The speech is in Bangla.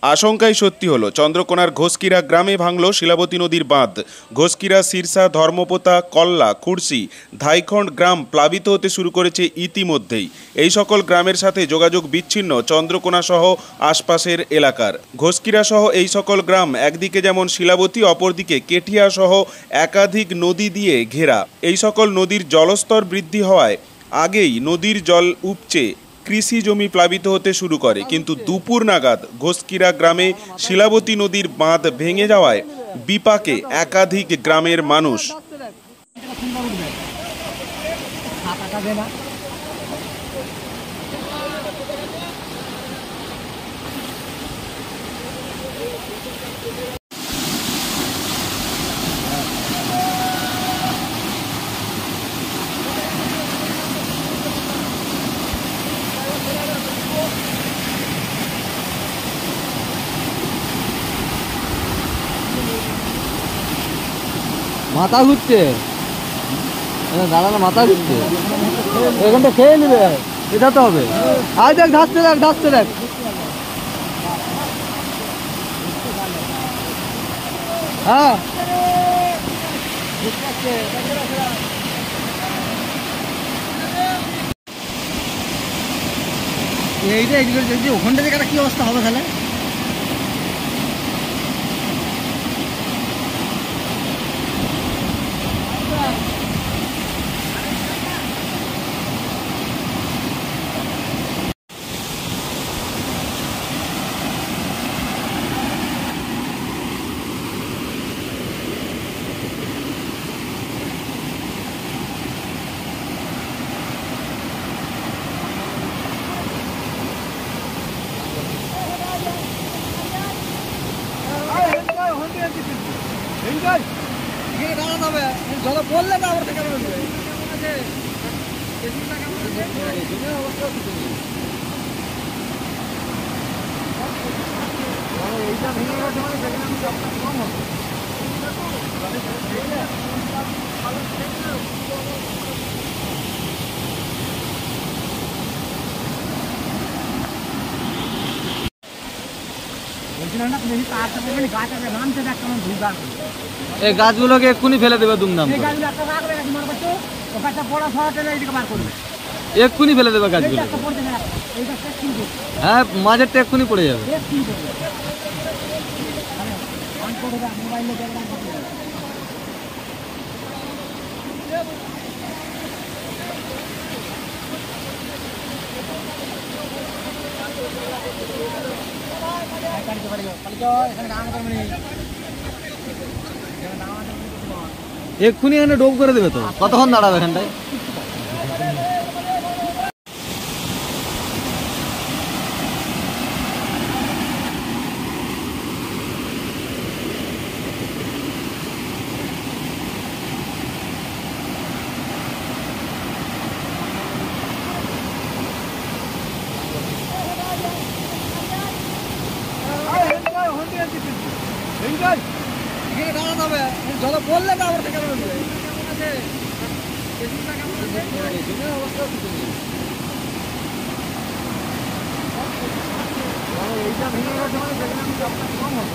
আশঙ্কাই সত্যি হলো, চন্দ্রকোনার ঘোষকিরা গ্রামে ভাঙল শিলাবতী নদীর বাঁধ। ঘোষকিরা, সিরসা, ধর্মপোতা, কল্লা, খুরসি, ধাইখণ্ড গ্রাম প্লাবিত হতে শুরু করেছে ইতিমধ্যেই। এই সকল গ্রামের সাথে যোগাযোগ বিচ্ছিন্ন চন্দ্রকোনা সহ আশপাশের এলাকার। ঘোষকিরা সহ এই সকল গ্রাম একদিকে যেমন শিলাবতী, অপরদিকে কেঠিয়া সহ একাধিক নদী দিয়ে ঘেরা। এই সকল নদীর জলস্তর বৃদ্ধি হওয়ায় আগেই নদীর জল উপচে কৃষি জমি প্লাবিত হতে শুরু করে, কিন্তু দুপুর নাগাদ ঘোষকিরা গ্রামে শিলাবতী নদীর বাঁধ ভেঙে যাওয়ায় বিপাকে একাধিক গ্রামের মানুষ। মাথা ঘুরছে, দাঁড়ানো মাথা ঘুরছে, এখানটা খেয়ে নেবে, এটা তো হবে। আয় দেখ, ধাচ্ছে দেখ, ধাচ্ছে দেখ। হ্যাঁ এইটা ওখানটা থেকে কি অবস্থা হবে তাহলে? জলে বললে না আমার থেকে এইটা ভেঙে গেছে মানে সেখানে আমি কম হবে। এই গাছগুলোকে এক্ষুনি ফেলে দেবে দুমদাম, এক্ষুনি ফেলে দেবে গাছগুলো। হ্যাঁ, মাঝেরটা এক্ষুনি পড়ে যাবে। এক্ষুনি এখানে ডোব করে দেবে তো, কতক্ষণ দাঁড়াবে এখানটায়? জলে বললে না আমার থেকে এইটা ভেঙে গেছে মানে সেখানে আমি কম হবে।